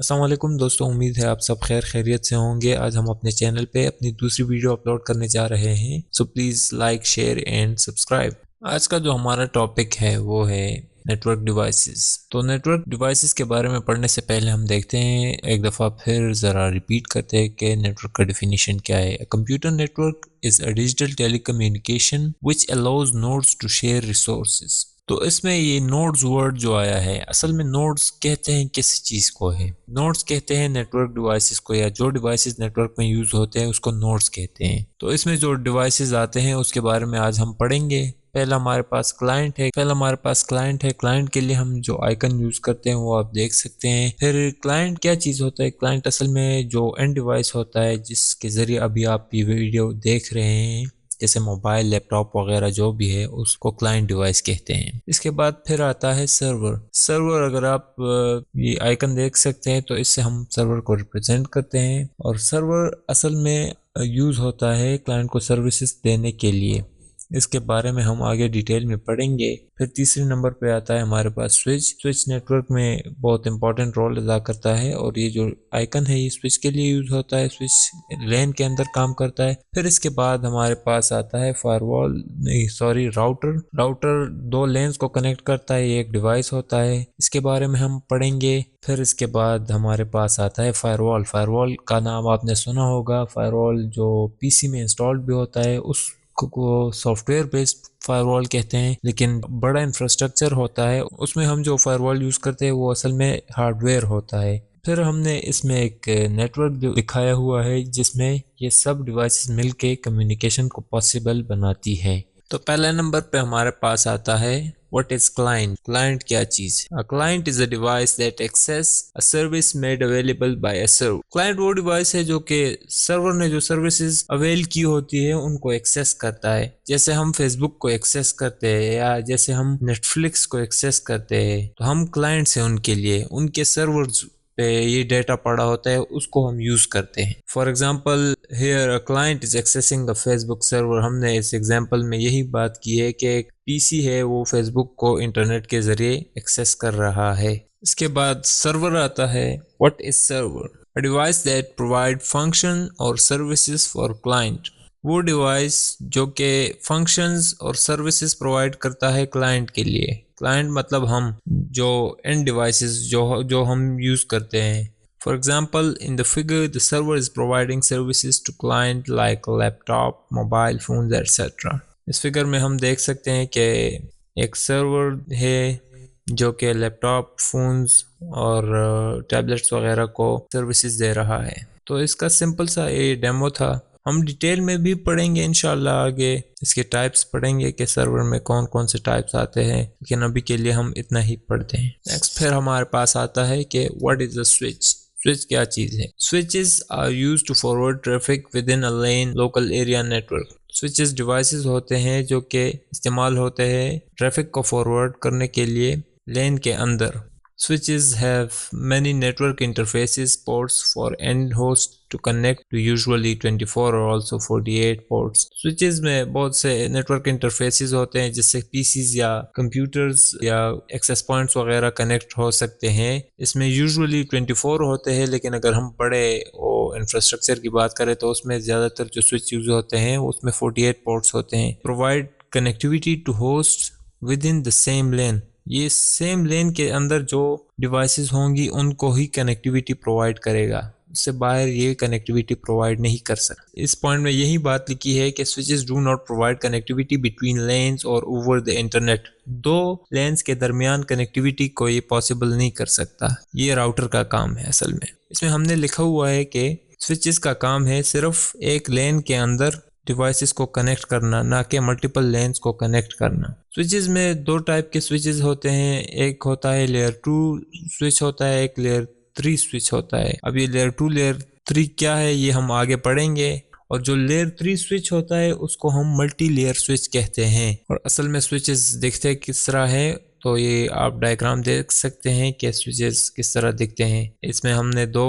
السلام علیکم دوستوں، امید ہے آپ سب خیر خیریت سے ہوں گے۔ آج ہم اپنے چینل پہ اپنی دوسری ویڈیو اپلوڈ کرنے جا رہے ہیں، so please like share and subscribe. آج کا جو ہمارا ٹاپک ہے وہ ہے نیٹ ورک ڈیوائسز۔ تو نیٹ ورک ڈیوائسز کے بارے میں پڑھنے سے پہلے ہم دیکھتے ہیں، ایک دفعہ پھر ذرا ریپیٹ کرتے ہیں کہ نیٹ ورک کا ڈیفینیشن کیا ہے۔ Computer network is a digital telecommunication which allows nodes to share resources۔ تو اس میں یہ نوڈز ورڈ جو آیا ہے، اصل میں نوڈز کہتے ہیں کس چیز کو ہے؟ نوڈز کہتے ہیں نیٹ ورک ڈیوائسز کو، یا جو ڈیوائسز نیٹ ورک میں یوز ہوتے ہیں اس کو نوڈز کہتے ہیں۔ تو اس میں جو ڈیوائسز آتے ہیں اس کے بارے میں آج ہم پڑھیں گے۔ پہلا ہمارے پاس کلائنٹ ہے، کلائنٹ کے لیے ہم جو آئیکن یوز کرتے ہیں وہ آپ دیکھ سکتے ہیں۔ پھر کلائنٹ کیا چیز ہوتا ہے؟ کلائنٹ اصل میں جو اینڈ ڈیوائس ہوتا ہے جس کے ذریعے ابھی آپ یہ ویڈیو دیکھ رہے ہیں، جیسے موبائل، لیپ ٹاپ وغیرہ جو بھی ہے، اس کو کلائنٹ ڈیوائس کہتے ہیں۔ اس کے بعد پھر آتا ہے سرور۔ اگر آپ یہ آئیکن دیکھ سکتے ہیں تو اس سے ہم سرور کو ریپرزینٹ کرتے ہیں، اور سرور اصل میں یوز ہوتا ہے کلائنٹ کو سروسز دینے کے لیے۔ اس کے بارے میں ہم آگے ڈیٹیل میں پڑھیں گے۔ پھر تیسرے نمبر پہ آتا ہے ہمارے پاس سوئچ نیٹ ورک میں بہت امپورٹنٹ رول ادا کرتا ہے، اور یہ جو آئیکن ہے یہ سوئچ کے لیے یوز ہوتا ہے، سوئچ لین کے اندر کام کرتا ہے۔ پھر اس کے بعد ہمارے پاس آتا ہے راؤٹر دو لینز کو کنیکٹ کرتا ہے، یہ ایک ڈیوائس ہوتا ہے، اس کے بارے میں ہم پڑھیں گے۔ پھر اس کے بعد ہمارے پاس آتا ہے فائر وال کا نام آپ نے سنا ہوگا۔ فائر وال جو پی سی میں انسٹالڈ بھی ہوتا ہے اس کو سافٹ ویئر بیسڈ فائر وال کہتے ہیں، لیکن بڑا انفراسٹرکچر ہوتا ہے، اس میں ہم جو فائر وال یوز کرتے ہیں وہ اصل میں ہارڈ ویئر ہوتا ہے۔ پھر ہم نے اس میں ایک نیٹ ورک دکھایا ہوا ہے جس میں یہ سب ڈیوائسز مل کے کمیونیکیشن کو پاسبل بناتی ہے۔ تو پہلے نمبر پہ ہمارے پاس آتا ہے What is client؟ کلائنٹ کیا چیز ہے؟ A client is a device that access a service made available by a server۔ Client وہ ڈیوائس ہے جو کہ سرور نے جو سروسز اویل کی ہوتی ہے ان کو ایکسیس کرتا ہے، جیسے ہم فیس بک کو ایکسیس کرتے ہیں، یا جیسے ہم نیٹ فلکس کو ایکسیس کرتے ہیں، تو ہم کلائنٹس ہیں ان کے لیے، ان کے سرورز پہ یہ ڈیٹا پڑا ہوتا ہے، اس کو ہم یوز کرتے ہیں۔ For example here a client is accessing a Facebook server. ہم نے اس ایگزامپل میں یہی بات کی ہے کہ ایک پی سی ہے وہ فیس بک کو انٹرنیٹ کے ذریعے ایکسیس کر رہا ہے۔ اس کے بعد سرور آتا ہے۔ What is server? A device that provide function اور سروسز فار کلائنٹ۔ وہ ڈیوائس جو کہ فنکشنز اور سروسز پرووائڈ کرتا ہے کلائنٹ کے لیے۔ کلائنٹ مطلب ہم جو اینڈ ڈیوائسز جو ہم یوز کرتے ہیں۔ For example, in the figure, the server is providing services to client like laptop, mobile phones, etc۔ Us figure میں ہم دیکھ سکتے ہیں کہ ایک سرور ہے جو کہ لیپ ٹاپ، فونز اور ٹیبلٹس وغیرہ کو سروسز دے رہا ہے۔ تو اس کا سمپل سا یہ ڈیمو تھا، ہم ڈیٹیل میں بھی پڑھیں گے انشاءاللہ آگے، اس کے ٹائپس پڑھیں گے کہ سرور میں کون کون سے ٹائپس آتے ہیں، لیکن ابھی کے لیے ہم اتنا ہی پڑھتے ہیں۔ نیکسٹ پھر ہمارے پاس آتا ہے کہ what is a switch? Switch کیا چیز ہے؟ Switches are used to forward traffic within a LAN local area network. Switches devices ہوتے ہیں جو کہ استعمال ہوتے ہیں ٹریفک کو فارورڈ کرنے کے لیے لین کے اندر۔ Switches have many network interfaces ports for end host to connect to usually 24 or also 48 ports۔ Switches میں بہت سے نیٹورک انٹرفیسز ہوتے ہیں جس سے پی سیز یا کمپیوٹرز یا ایکسیس پوائنٹس وغیرہ کنیکٹ ہو سکتے ہیں۔ اس میں یوزولی 24 ہوتے ہیں، لیکن اگر ہم بڑے انفراسٹرکچر کی بات کریں تو اس میں زیادہ تر جو سوئچ یوز ہوتے ہیں اس میں 48 پورٹس ہوتے ہیں۔ Provide connectivity to hosts within the same lane۔ یہ سیم لین کے اندر جو ڈیوائسز ہوں گی ان کو ہی کنیکٹیوٹی پرووائڈ کرے گا، اس سے باہر یہ کنیکٹیوٹی پرووائڈ نہیں کر سکتا۔ اس پوائنٹ میں یہی بات لکھی ہے کہ switches do not provide connectivity between LANs or over the internet. دو لینز کے درمیان کنیکٹیوٹی کو یہ پاسبل نہیں کر سکتا، یہ راؤٹر کا کام ہے اصل میں۔ اس میں ہم نے لکھا ہوا ہے کہ سوئچز کا کام ہے صرف ایک لین کے اندر ڈیوائسز کو کنیکٹ کرنا، نہ کہ ملٹیپل لینز کو کنیکٹ کرنا۔ سوئچز میں دو ٹائپ کے سوئچز ہوتے ہیں، ایک ہوتا ہے لیئر 2 سوئچ ہوتا ہے، ایک لیئر 3 سوئچ ہوتا ہے۔ اب یہ لیئر 2 لیئر 3 کیا ہے یہ ہم آگے پڑھیں گے، اور جو لیئر 3 سوئچ ہوتا ہے اس کو ہم ملٹی لیئر سوئچ کہتے ہیں۔ اور اصل میں سوئچز دکھتے کس طرح ہے تو یہ آپ ڈائیگرام دیکھ سکتے ہیں کہ سوئچز کس طرح دکھتے ہیں۔ اس میں ہم نے دو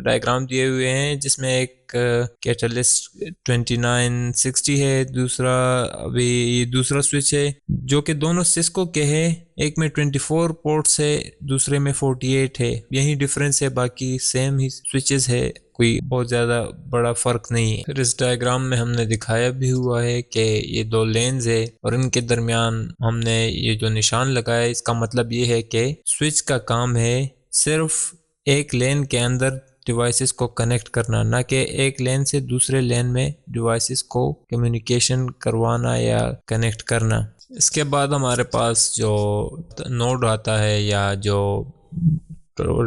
ڈائیگرام دیے ہوئے ہیں، جس میں ایک ایک کیٹلسٹ 2960 ہے، دوسرا ابھی یہ دوسرا سوئچ ہے جو کہ دونوں سسکو کے ہے، ایک میں 24 پورٹس ہے، دوسرے میں 48 ہے، یہی ڈفرینس ہے، باقی سیم ہی سوئچز ہے، کوئی بہت زیادہ بڑا فرق نہیں ہے۔ پھر اس ڈائیگرام میں ہم نے دکھایا بھی ہوا ہے کہ یہ دو لینز ہے اور ان کے درمیان ہم نے یہ جو نشان لگایا ہے، اس کا مطلب یہ ہے کہ سوئچ کا کام ہے صرف ایک لین کے اندر ڈیوائسز کو کنیکٹ کرنا، نہ کہ ایک لین سے دوسرے لین میں ڈیوائسز کو کمیونیکیشن کروانا یا کنیکٹ کرنا۔ اس کے بعد ہمارے پاس جو نوڈ آتا ہے یا جو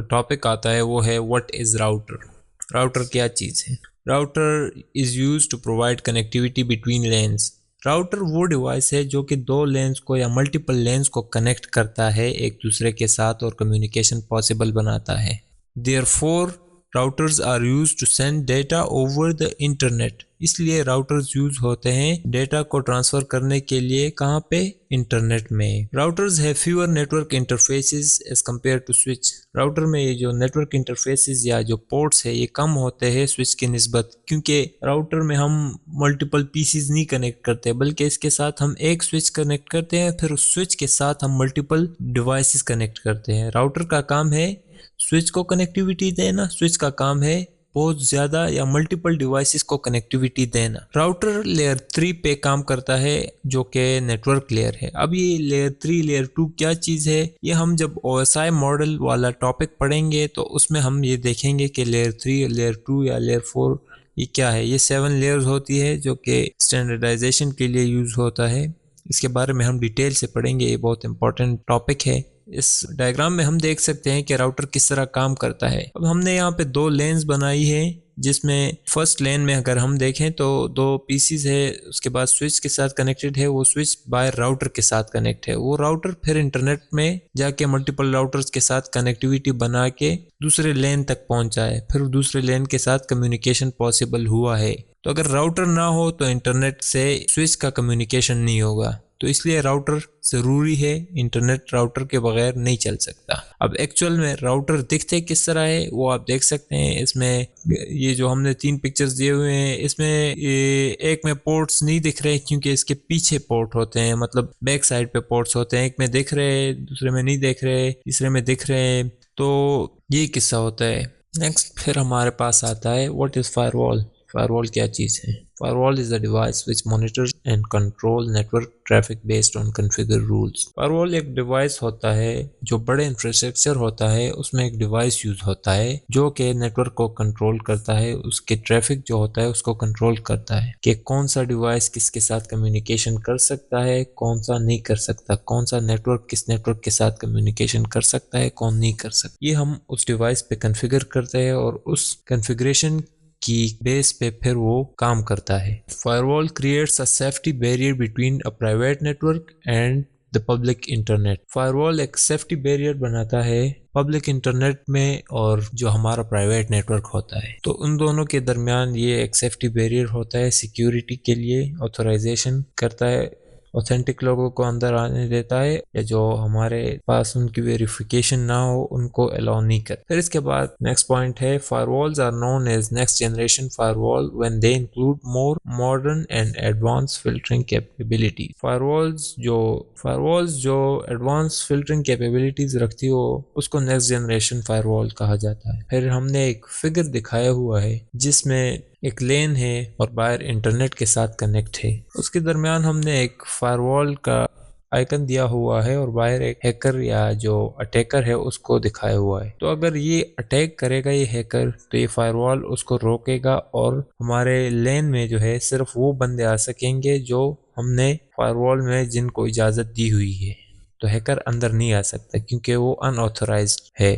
ٹاپک آتا ہے وہ ہے واٹ از راؤٹر۔ راؤٹر کیا چیز ہے؟ Router is use to provide connectivity between LANs. Router وہ ڈیوائس ہے جو کہ دو لینز کو یا ملٹیپل لینز کو کنیکٹ کرتا ہے ایک دوسرے کے ساتھ اور کمیونیکیشن پاسبل بناتا ہے۔ Therefore, routers are use to send data over the internet. اس لیے راؤٹرز یوز ہوتے ہیں ڈیٹا کو ٹرانسفر کرنے کے لیے، کہاں پہ؟ انٹرنیٹ میں۔ Routers have fewer network interfaces as compare to switch. Router میں یہ جو نیٹورک انٹرفیسز یا جو پورٹس ہے یہ کم ہوتے ہیں سوئچ کی نسبت، کیونکہ راؤٹر میں ہم ملٹیپل پیسز نہیں کنیکٹ کرتے، بلکہ اس کے ساتھ ہم ایک سوئچ کنیکٹ کرتے ہیں، پھر اس سوئچ کے ساتھ ہم ملٹیپل ڈیوائسز کنیکٹ کرتے ہیں۔ راؤٹر کا کام ہے سوئچ کو کنیکٹیوٹی دینا، سوئچ کا کام ہے بہت زیادہ یا ملٹیپل ڈیوائسز کو کنیکٹیوٹی دینا۔ راؤٹر لیئر 3 پہ کام کرتا ہے جو کہ نیٹورک لیئر ہے۔ اب یہ لیئر 3 لیئر 2 کیا چیز ہے؟ یہ ہم جب OSI ماڈل والا ٹاپک پڑھیں گے تو اس میں ہم یہ دیکھیں گے کہ لیئر 3 لیئر 2 یا لیئر 4 یہ کیا ہے۔ یہ 7 لیئرز ہوتی ہے جو کہ اسٹینڈرڈائزیشن کے لیے یوز ہوتا ہے، اس کے بارے میں ہم ڈیٹیل سے پڑھیں گے، یہ بہت امپورٹنٹ ٹاپک ہے۔ اس ڈائیگرام میں ہم دیکھ سکتے ہیں کہ راؤٹر کس طرح کام کرتا ہے۔ اب ہم نے یہاں پہ دو لینز بنائی ہے، جس میں فرسٹ لین میں اگر ہم دیکھیں تو دو پیسز ہے، اس کے بعد سوئچ کے ساتھ کنیکٹڈ ہے، وہ سوئچ بائی راؤٹر کے ساتھ کنیکٹ ہے۔ وہ راؤٹر پھر انٹرنیٹ میں جا کے ملٹیپل راؤٹرز کے ساتھ کنیکٹیوٹی بنا کے دوسرے لین تک پہنچا ہے، پھر دوسرے لین کے ساتھ کمیونیکیشن پاسبل ہوا ہے۔ تو اگر راؤٹر نہ ہو تو انٹرنیٹ سے سوئچ کا کمیونیکیشن نہیں ہوگا، تو اس لیے راؤٹر ضروری ہے، انٹرنیٹ راؤٹر کے بغیر نہیں چل سکتا۔ اب ایکچوئل میں راؤٹر دکھتے کس طرح ہے وہ آپ دیکھ سکتے ہیں۔ اس میں یہ جو ہم نے 3 پکچرز دیے ہوئے ہیں، اس میں ایک میں پورٹس نہیں دکھ رہے کیونکہ اس کے پیچھے پورٹ ہوتے ہیں، مطلب بیک سائڈ پہ پورٹس ہوتے ہیں، ایک میں دکھ رہے، دوسرے میں نہیں دیکھ رہے، تیسرے میں دکھ رہے، تو یہ قصہ ہوتا ہے۔ نیکسٹ پھر ہمارے پاس آتا ہے واٹ از فائر وال۔ فائر وال کیا چیز ہے؟ Firewall is a device which monitors and control network traffic based on configured rules. Firewall ایک ڈیوائس ہوتا ہے جو بڑے انفراسٹرکچر ہوتا ہے، اس میں ایک ڈیوائس یوز ہوتا ہے جو کہ نیٹورک کو کنٹرول کرتا ہے، اس کے ٹریفک جو ہوتا ہے اس کو کنٹرول کرتا ہے کہ کون سا ڈیوائس کس کے ساتھ کمیونیکیشن کر سکتا ہے، کون سا نہیں کر سکتا، کون سا نیٹورک کس نیٹورک کے ساتھ کمیونیکیشن کر سکتا ہے، کون نہیں کر سکتا۔ یہ ہم اس ڈیوائس پہ کنفیگر کرتے ہیں اور اس کنفیگریشن کی بیس پہ پھر وہ کام کرتا ہے۔ Firewall creates a safety barrier between a private network and the public internet. Firewall ایک سیفٹی بیریئر بناتا ہے پبلک انٹرنیٹ میں اور جو ہمارا پرائیویٹ نیٹورک ہوتا ہے، تو ان دونوں کے درمیان یہ ایک سیفٹی بیریئر ہوتا ہے، سیکیورٹی کے لیے آتھورائزیشن کرتا ہے، اوتھینٹک لوگوں کو اندر آنے دیتا ہے، یا جو ہمارے پاس ان کی ویریفیکیشن نہ ہو ان کو الاؤ نہیں کرتا۔ پھر اس کے بعد نیکسٹ پوائنٹ ہے firewalls are known as next generation firewall when they include more modern and advanced filtering capabilities. firewalls جو advanced filtering capabilities رکھتی ہو اس کو next generation firewall کہا جاتا ہے۔ پھر ہم نے ایک فگر دکھایا ہوا ہے جس میں ایک لین ہے اور باہر انٹرنیٹ کے ساتھ کنیکٹ ہے، اس کے درمیان ہم نے ایک فائر وال کا آئیکن دیا ہوا ہے اور باہر ایک ہیکر یا جو اٹیکر ہے اس کو دکھایا ہوا ہے۔ تو اگر یہ اٹیک کرے گا یہ ہیکر تو یہ فائر وال اس کو روکے گا اور ہمارے لین میں جو ہے صرف وہ بندے آ سکیں گے جو ہم نے فائر وال میں جن کو اجازت دی ہوئی ہے، تو ہیکر اندر نہیں آ سکتا کیونکہ وہ ان آتھورائزڈ ہے۔